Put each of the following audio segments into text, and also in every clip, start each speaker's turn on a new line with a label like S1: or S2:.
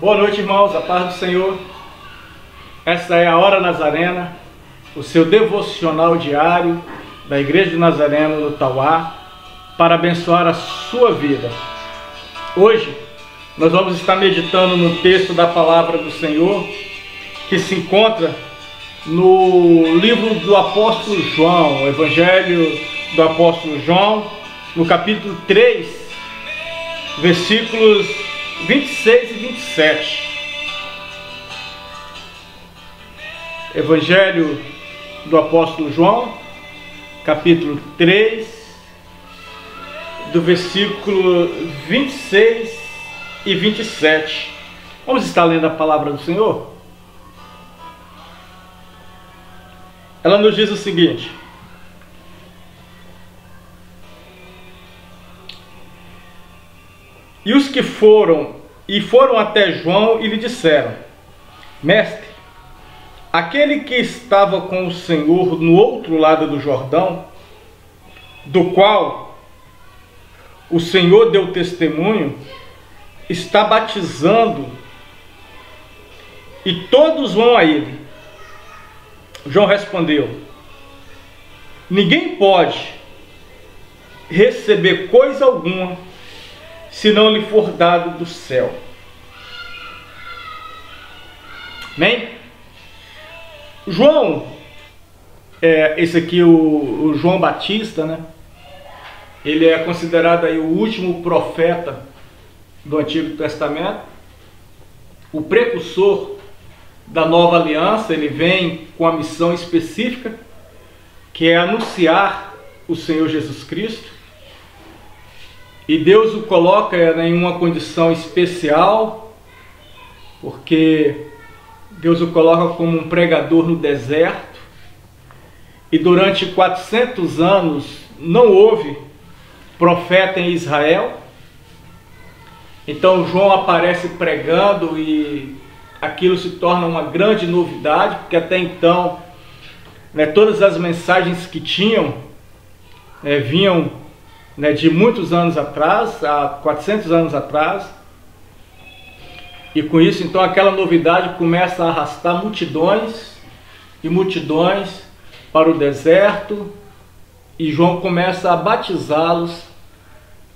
S1: Boa noite, irmãos, a paz do Senhor. Essa é a Hora Nazarena, o seu devocional diário da Igreja do Nazareno no Tauá, para abençoar a sua vida. Hoje, nós vamos estar meditando no texto da Palavra do Senhor, que se encontra no livro do apóstolo João, o Evangelho do apóstolo João, no capítulo 3, versículos 26 e 27. Evangelho do apóstolo João, capítulo 3, do versículo 26 e 27. Vamos estar lendo a palavra do Senhor? Ela nos diz o seguinte: e os que foram até João e lhe disseram: Mestre, aquele que estava com o Senhor no outro lado do Jordão, do qual o Senhor deu testemunho, está batizando, e todos vão a ele. João respondeu: ninguém pode receber coisa alguma se não lhe for dado do céu. Amém? João, esse aqui, o João Batista, né? Ele é considerado aí o último profeta do Antigo Testamento, o precursor da nova aliança. Ele vem com a missão específica, que é anunciar o Senhor Jesus Cristo. E Deus o coloca em uma condição especial, porque Deus o coloca como um pregador no deserto, e durante 400 anos não houve profeta em Israel. Então João aparece pregando e aquilo se torna uma grande novidade, porque até então, todas as mensagens que tinham vinham de muitos anos atrás, há 400 anos atrás, e com isso então aquela novidade começa a arrastar multidões e multidões para o deserto, e João começa a batizá-los,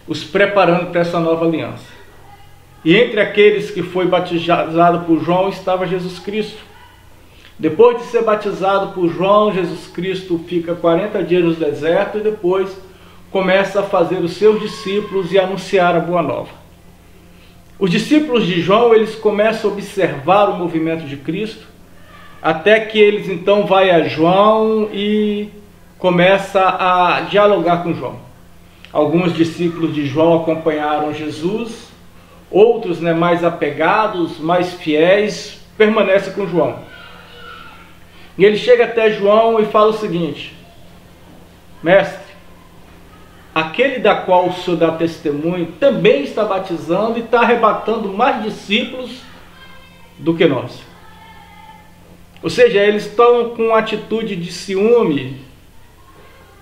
S1: os preparando para essa nova aliança. E entre aqueles que foi batizado por João estava Jesus Cristo. Depois de ser batizado por João, Jesus Cristo fica 40 dias no deserto e depois começa a fazer os seus discípulos e anunciar a boa nova. Os discípulos de João, eles começam a observar o movimento de Cristo, até que eles então vão a João e começam a dialogar com João. Alguns discípulos de João acompanharam Jesus, outros mais apegados, mais fiéis, permanecem com João. E ele chega até João e fala o seguinte: Mestre, aquele da qual o Senhor dá testemunho também está batizando e está arrebatando mais discípulos do que nós. Ou seja, eles estão com uma atitude de ciúme,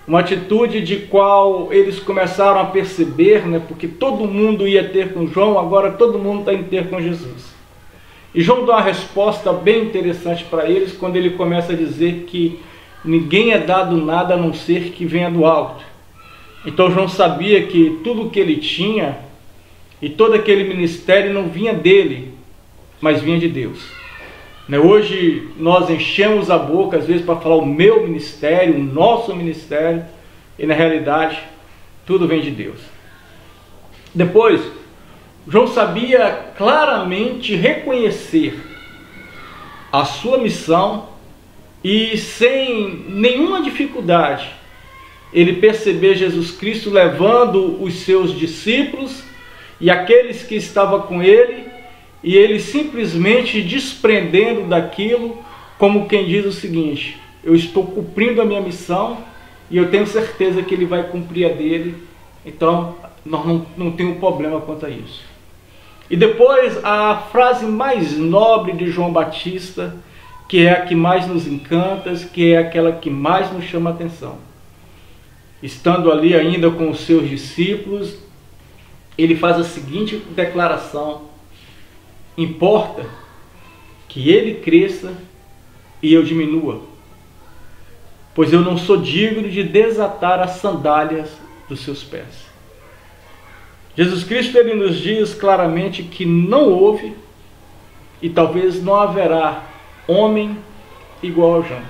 S1: uma atitude de qual eles começaram a perceber, porque todo mundo ia ter com João, agora todo mundo está indo ter com Jesus. E João dá uma resposta bem interessante para eles, quando ele começa a dizer que ninguém é dado nada a não ser que venha do alto. Então João sabia que tudo o que ele tinha e todo aquele ministério não vinha dele, mas vinha de Deus. Hoje nós enchemos a boca às vezes para falar o meu ministério, o nosso ministério, e na realidade tudo vem de Deus. Depois, João sabia claramente reconhecer a sua missão e sem nenhuma dificuldade ele perceber Jesus Cristo levando os seus discípulos e aqueles que estavam com ele, e ele simplesmente desprendendo daquilo, como quem diz o seguinte: eu estou cumprindo a minha missão e eu tenho certeza que ele vai cumprir a dele, então nós não temos problema quanto a isso. E depois a frase mais nobre de João Batista, que é a que mais nos encanta, que é aquela que mais nos chama a atenção. Estando ali ainda com os seus discípulos, ele faz a seguinte declaração, Importa que ele cresça e eu diminua, pois eu não sou digno de desatar as sandálias dos seus pés. Jesus Cristo, ele nos diz claramente que não houve e talvez não haverá homem igual ao João.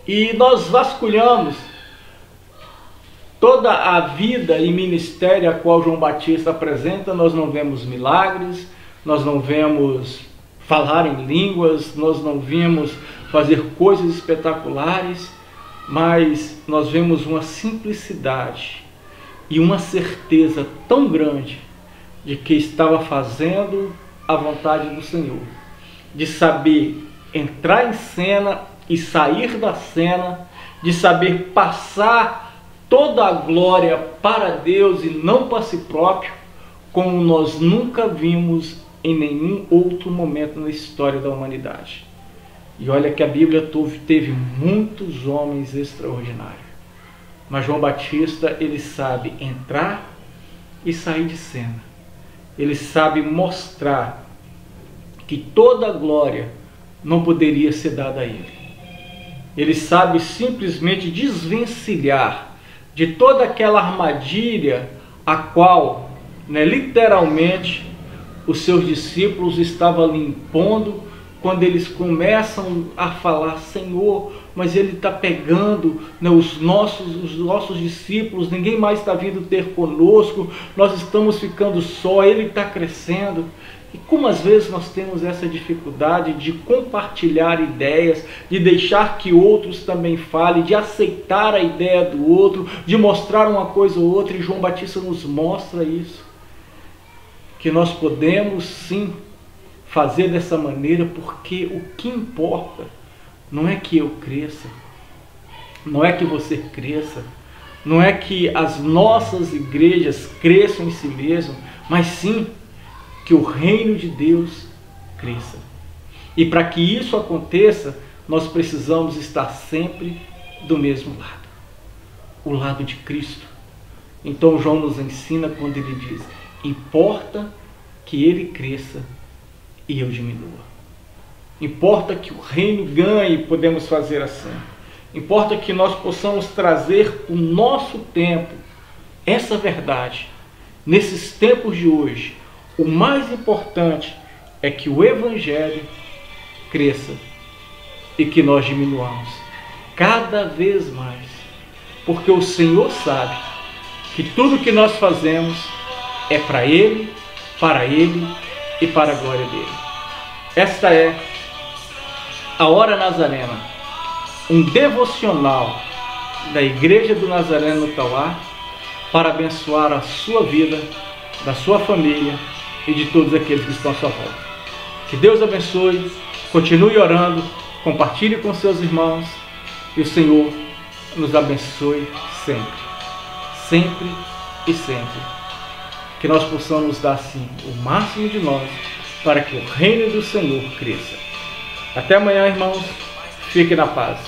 S1: E nós vasculhamos toda a vida e ministério a qual João Batista apresenta, nós não vemos milagres, nós não vemos falar em línguas, nós não vimos fazer coisas espetaculares, mas nós vemos uma simplicidade e uma certeza tão grande de que estava fazendo a vontade do Senhor, de saber entrar em cena e sair da cena, de saber passar toda a glória para Deus e não para si próprio, como nós nunca vimos em nenhum outro momento na história da humanidade. E olha que a Bíblia teve muitos homens extraordinários, mas João Batista, ele sabe entrar e sair de cena. Ele sabe mostrar que toda a glória não poderia ser dada a ele. Ele sabe simplesmente desvencilhar de toda aquela armadilha a qual, literalmente, os seus discípulos estavam lhe impondo, quando eles começam a falar: Senhor, mas ele está pegando os nossos discípulos, ninguém mais está vindo ter conosco, nós estamos ficando só, ele está crescendo. E como às vezes nós temos essa dificuldade de compartilhar ideias, de deixar que outros também falem, de aceitar a ideia do outro, de mostrar uma coisa ou outra, e João Batista nos mostra isso. Que nós podemos sim fazer dessa maneira, porque o que importa não é que eu cresça, não é que você cresça, não é que as nossas igrejas cresçam em si mesmas, mas sim que o reino de Deus cresça. E para que isso aconteça, nós precisamos estar sempre do mesmo lado, o lado de Cristo. Então João nos ensina quando ele diz: importa que ele cresça e eu diminua. Importa que o reino ganhe, podemos fazer assim. Importa que nós possamos trazer o nosso tempo, essa verdade, nesses tempos de hoje. O mais importante é que o Evangelho cresça e que nós diminuamos cada vez mais, porque o Senhor sabe que tudo que nós fazemos é para Ele e para a glória dele. Esta é a Hora Nazarena, um devocional da Igreja do Nazareno no Tauá, para abençoar a sua vida, da sua família e de todos aqueles que estão à sua volta. Que Deus abençoe, continue orando, compartilhe com seus irmãos e o Senhor nos abençoe sempre, sempre e sempre. Que nós possamos dar assim o máximo de nós para que o reino do Senhor cresça. Até amanhã, irmãos. Fique na paz.